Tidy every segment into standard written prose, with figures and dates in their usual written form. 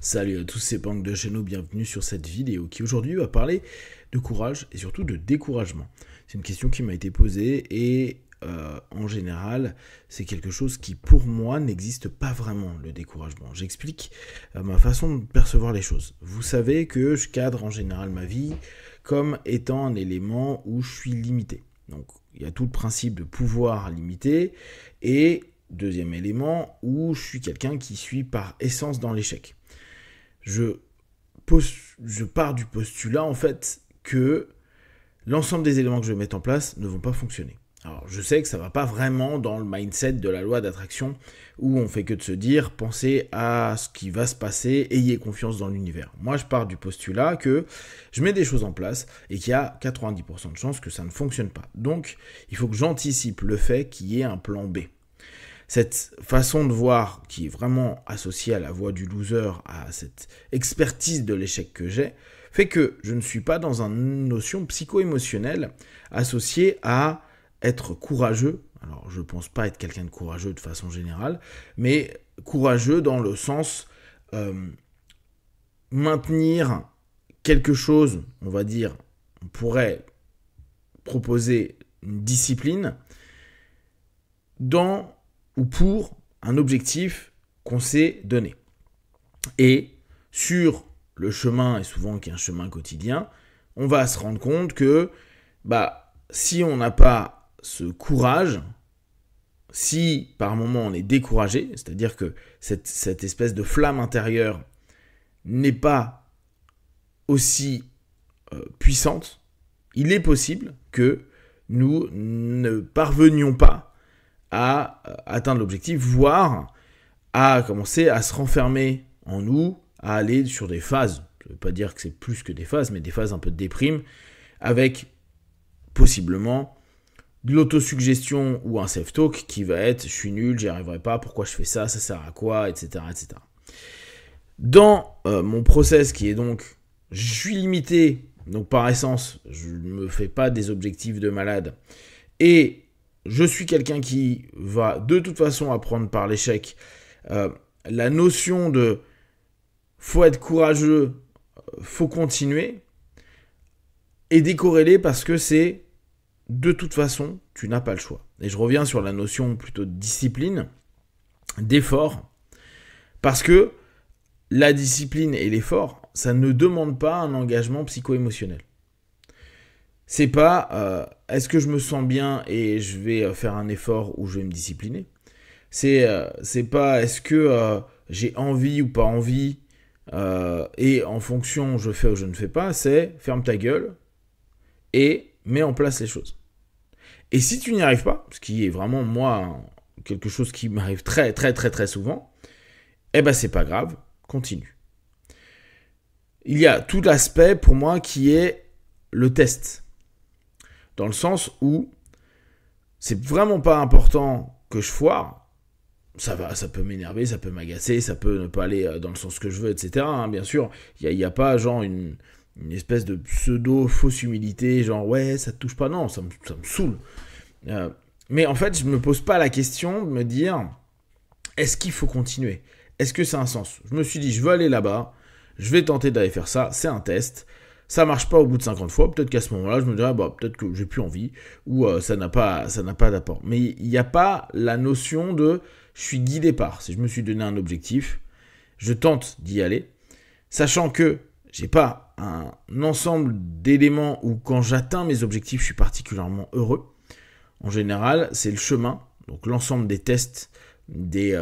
Salut à tous, c'est Pank de chez nous, bienvenue sur cette vidéo qui aujourd'hui va parler de courage et surtout de découragement. C'est une question qui m'a été posée et en général c'est quelque chose qui pour moi n'existe pas vraiment, le découragement. J'explique ma façon de percevoir les choses. Vous savez que je cadre en général ma vie comme étant un élément où je suis limité. Donc il y a tout le principe de pouvoir limité et deuxième élément où je suis quelqu'un qui suis par essence dans l'échec. Je pars du postulat en fait que l'ensemble des éléments que je vais mettre en place ne vont pas fonctionner. Alors je sais que ça ne va pas vraiment dans le mindset de la loi d'attraction où on fait que de se dire pensez à ce qui va se passer, ayez confiance dans l'univers. Moi je pars du postulat que je mets des choses en place et qu'il y a 90% de chances que ça ne fonctionne pas. Donc il faut que j'anticipe le fait qu'il y ait un plan B. Cette façon de voir qui est vraiment associée à la voix du loser, à cette expertise de l'échec que j'ai, fait que je ne suis pas dans une notion psycho-émotionnelle associée à être courageux. Alors je ne pense pas être quelqu'un de courageux de façon générale, mais courageux dans le sens maintenir quelque chose, on va dire, on pourrait proposer une discipline dans ou pour un objectif qu'on s'est donné. Et sur le chemin, et souvent qui est un chemin quotidien, on va se rendre compte que si on n'a pas ce courage, si par moment on est découragé, c'est-à-dire que cette espèce de flamme intérieure n'est pas aussi puissante, il est possible que nous ne parvenions pas à atteindre l'objectif, voire à commencer à se renfermer en nous, à aller sur des phases. Je ne veux pas dire que c'est plus que des phases, mais des phases un peu de déprime, avec possiblement de l'autosuggestion ou un self-talk qui va être « je suis nul, j'y arriverai pas, pourquoi je fais ça, ça sert à quoi, etc. etc. » Dans mon process qui est donc « je suis limité, donc par essence, je ne me fais pas des objectifs de malade, et je suis quelqu'un qui va de toute façon apprendre par l'échec. La notion de faut être courageux, faut continuer est décorrélée parce que c'est de toute façon, tu n'as pas le choix. Et je reviens sur la notion plutôt de discipline, d'effort, parce que la discipline et l'effort, ça ne demande pas un engagement psycho-émotionnel. C'est pas est-ce que je me sens bien et je vais faire un effort ou je vais me discipliner. C'est pas est-ce que j'ai envie ou pas envie et en fonction je fais ou je ne fais pas. C'est ferme ta gueule et mets en place les choses. Et si tu n'y arrives pas, ce qui est vraiment moi quelque chose qui m'arrive très très très très souvent, c'est pas grave, continue. Il y a tout l'aspect pour moi qui est le test. Dans le sens où c'est vraiment pas important que je foire. Ça peut m'énerver, ça peut m'agacer, ça peut ne pas aller dans le sens que je veux, etc. Bien sûr, il n'y a pas genre une espèce de pseudo-fausse humilité, genre ouais, ça te touche pas. Non, ça me saoule. Mais en fait, je me pose pas la question de me dire est-ce qu'il faut continuer ? Est-ce que ça a un sens ? Je me suis dit, je veux aller là-bas, je vais tenter d'aller faire ça, c'est un test. Ça marche pas au bout de 50 fois, peut-être qu'à ce moment-là, je me dirais, peut-être que j'ai plus envie, ou ça n'a pas d'apport. Mais il n'y a pas la notion de je suis guidé par. Si je me suis donné un objectif, je tente d'y aller, sachant que j'ai pas un ensemble d'éléments où quand j'atteins mes objectifs, je suis particulièrement heureux. En général, c'est le chemin, donc l'ensemble des tests, des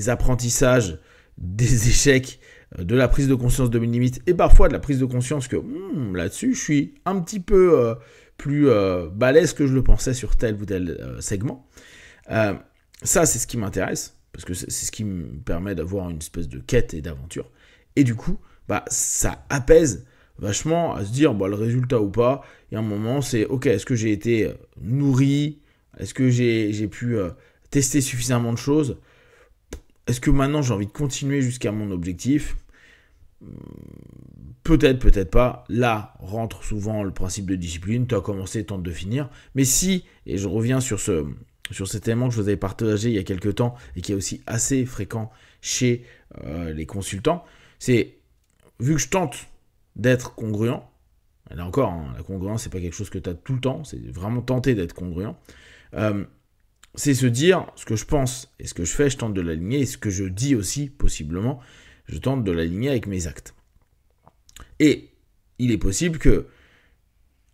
apprentissages, des échecs, de la prise de conscience de mes limites et parfois de la prise de conscience que là-dessus, je suis un petit peu plus balèze que je le pensais sur tel ou tel segment. Ça, c'est ce qui m'intéresse parce que c'est ce qui me permet d'avoir une espèce de quête et d'aventure. Et du coup, ça apaise vachement à se dire le résultat ou pas. Et à un moment, c'est ok, est-ce que j'ai été nourri ? Est-ce que j'ai pu tester suffisamment de choses ? Est-ce que maintenant j'ai envie de continuer jusqu'à mon objectif ? Peut-être, peut-être pas. Là rentre souvent le principe de discipline. Tu as commencé, tente de finir. Mais si, et je reviens sur cet élément que je vous avais partagé il y a quelques temps et qui est aussi assez fréquent chez les consultants, c'est, vu que je tente d'être congruent, et là encore, hein, la congruence, c'est pas quelque chose que tu as tout le temps, c'est vraiment tenter d'être congruent, c'est se dire ce que je pense et ce que je fais, je tente de l'aligner, et ce que je dis aussi, possiblement, je tente de l'aligner avec mes actes. Et il est possible que,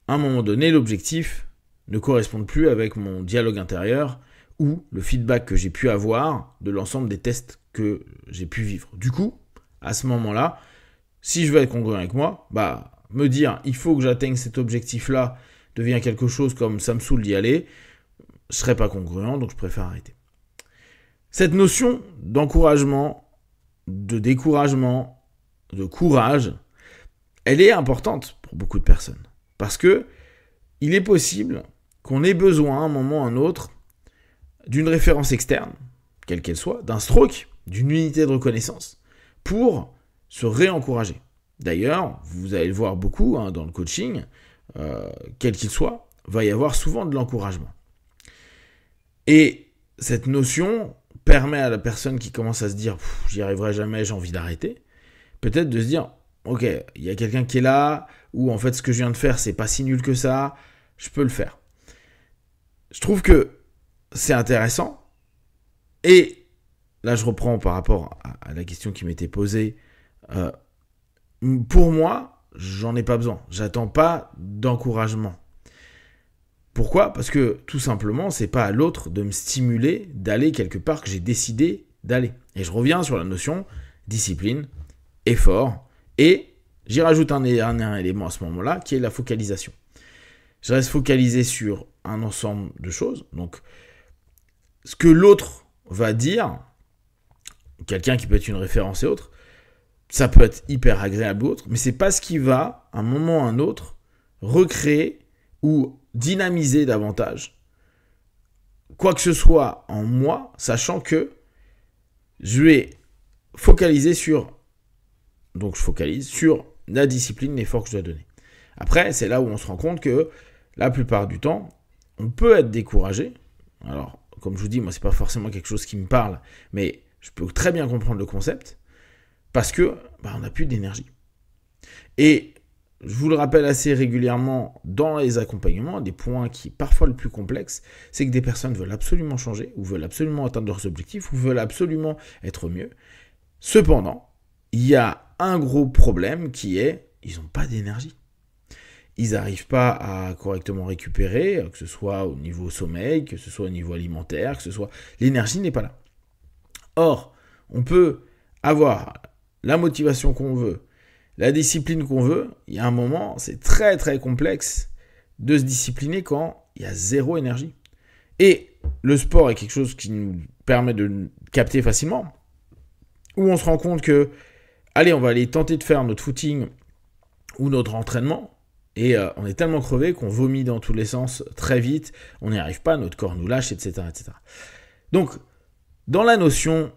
à un moment donné, l'objectif ne corresponde plus avec mon dialogue intérieur ou le feedback que j'ai pu avoir de l'ensemble des tests que j'ai pu vivre. Du coup, à ce moment-là, si je veux être congruent avec moi, me dire il faut que j'atteigne cet objectif-là devient quelque chose comme ça me saoule d'y aller, je ne serai pas congruent, donc je préfère arrêter. Cette notion d'encouragement, de découragement, de courage, elle est importante pour beaucoup de personnes. Parce que il est possible qu'on ait besoin, à un moment ou à un autre, d'une référence externe, quelle qu'elle soit, d'un stroke, d'une unité de reconnaissance, pour se réencourager. D'ailleurs, vous allez le voir beaucoup dans le coaching, quel qu'il soit, va y avoir souvent de l'encouragement. Et cette notion permet à la personne qui commence à se dire « j'y arriverai jamais, j'ai envie d'arrêter », peut-être de se dire « ok, il y a quelqu'un qui est là, ou en fait ce que je viens de faire, c'est pas si nul que ça, je peux le faire ». Je trouve que c'est intéressant. Et là, je reprends par rapport à la question qui m'était posée. Pour moi, j'en ai pas besoin. J'attends pas d'encouragement. Pourquoi ? Parce que tout simplement, c'est pas à l'autre de me stimuler d'aller quelque part que j'ai décidé d'aller. Et je reviens sur la notion discipline, effort, et j'y rajoute un élément à ce moment-là, qui est la focalisation. Je reste focalisé sur un ensemble de choses. Donc, ce que l'autre va dire, quelqu'un qui peut être une référence et autre, ça peut être hyper agréable ou autre, mais c'est pas ce qui va, à un moment ou à un autre, recréer ou dynamiser davantage quoi que ce soit en moi, sachant que je vais focaliser sur, donc je focalise sur la discipline, l'effort que je dois donner. Après, c'est là où on se rend compte que la plupart du temps, on peut être découragé. Alors, comme je vous dis, moi, c'est pas forcément quelque chose qui me parle, mais je peux très bien comprendre le concept, parce que on n'a plus d'énergie. Et je vous le rappelle assez régulièrement dans les accompagnements, des points qui parfois le plus complexe, c'est que des personnes veulent absolument changer, ou veulent absolument atteindre leurs objectifs, ou veulent absolument être mieux. Cependant, il y a un gros problème qui est, ils n'ont pas d'énergie. Ils n'arrivent pas à correctement récupérer, que ce soit au niveau sommeil, que ce soit au niveau alimentaire, que ce soit... L'énergie n'est pas là. Or, on peut avoir la motivation qu'on veut, la discipline qu'on veut. Il y a un moment, c'est très très complexe de se discipliner quand il y a zéro énergie. Et le sport est quelque chose qui nous permet de capter facilement, où on se rend compte que, allez, on va aller tenter de faire notre footing ou notre entraînement, et on est tellement crevé qu'on vomit dans tous les sens très vite, on n'y arrive pas, notre corps nous lâche, etc., etc. Donc, dans la notion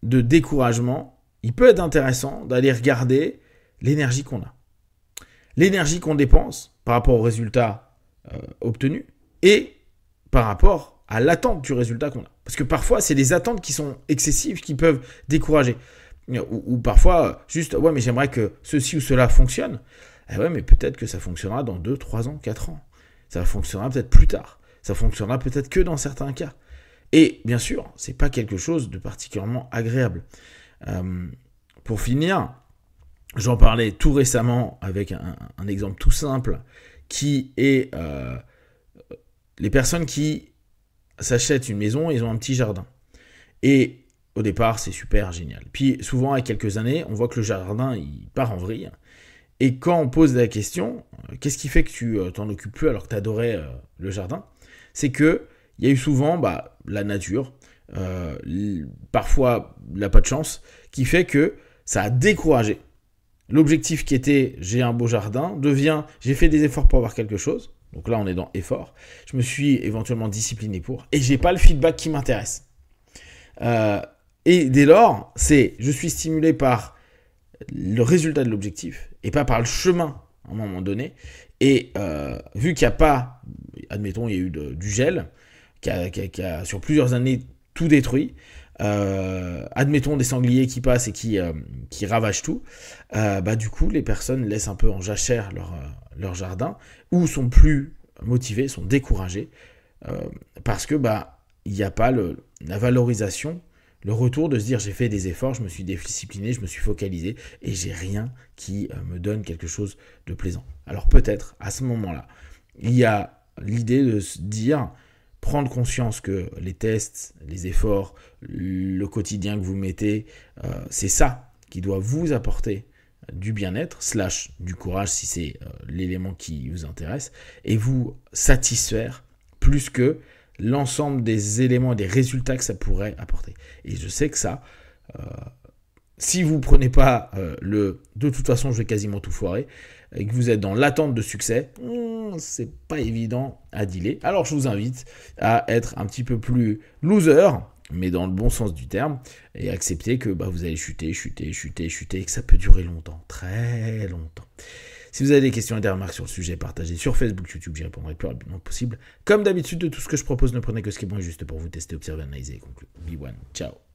de découragement, il peut être intéressant d'aller regarder l'énergie qu'on a. L'énergie qu'on dépense par rapport aux résultats obtenus et par rapport à l'attente du résultat qu'on a. Parce que parfois, c'est des attentes qui sont excessives qui peuvent décourager. Ou parfois, juste, ouais, mais j'aimerais que ceci ou cela fonctionne. Eh ouais, mais peut-être que ça fonctionnera dans 2, 3 ans, 4 ans. Ça fonctionnera peut-être plus tard. Ça fonctionnera peut-être que dans certains cas. Et bien sûr, c'est pas quelque chose de particulièrement agréable. Pour finir, j'en parlais tout récemment avec un exemple tout simple qui est les personnes qui s'achètent une maison, ils ont un petit jardin. Et au départ, c'est super génial. Puis souvent, avec quelques années, on voit que le jardin, il part en vrille. Et quand on pose la question, qu'est-ce qui fait que tu t'en occupes plus alors que tu adorais le jardin ? C'est que il y a eu souvent la nature, parfois la pas de chance, qui fait que ça a découragé. L'objectif qui était j'ai un beau jardin devient j'ai fait des efforts pour avoir quelque chose. Donc là on est dans effort. Je me suis éventuellement discipliné pour et j'ai pas le feedback qui m'intéresse. Et dès lors, je suis stimulé par le résultat de l'objectif et pas par le chemin à un moment donné. Et vu qu'il n'y a pas, admettons, il y a eu du gel qui a sur plusieurs années tout détruit, admettons des sangliers qui passent et qui ravagent tout, du coup les personnes laissent un peu en jachère leur jardin, ou sont plus motivées, sont découragées, parce que il n'y a pas la valorisation, le retour de se dire j'ai fait des efforts, je me suis discipliné, je me suis focalisé et j'ai rien qui me donne quelque chose de plaisant. Alors peut-être à ce moment-là, il y a l'idée de se dire, prendre conscience que les tests, les efforts, le quotidien que vous mettez, c'est ça qui doit vous apporter du bien-être, / du courage si c'est l'élément qui vous intéresse, et vous satisfaire plus que l'ensemble des éléments et des résultats que ça pourrait apporter. Et je sais que ça, si vous ne prenez pas de toute façon je vais quasiment tout foirer, et que vous êtes dans l'attente de succès, c'est pas évident à dealer. Alors je vous invite à être un petit peu plus loser, mais dans le bon sens du terme, et accepter que vous allez chuter, et que ça peut durer longtemps, très longtemps. Si vous avez des questions et des remarques sur le sujet, partagez sur Facebook, YouTube, j'y répondrai le plus rapidement possible. Comme d'habitude, de tout ce que je propose, ne prenez que ce qui est bon et juste pour vous tester, observer, analyser et conclure. Be one, ciao.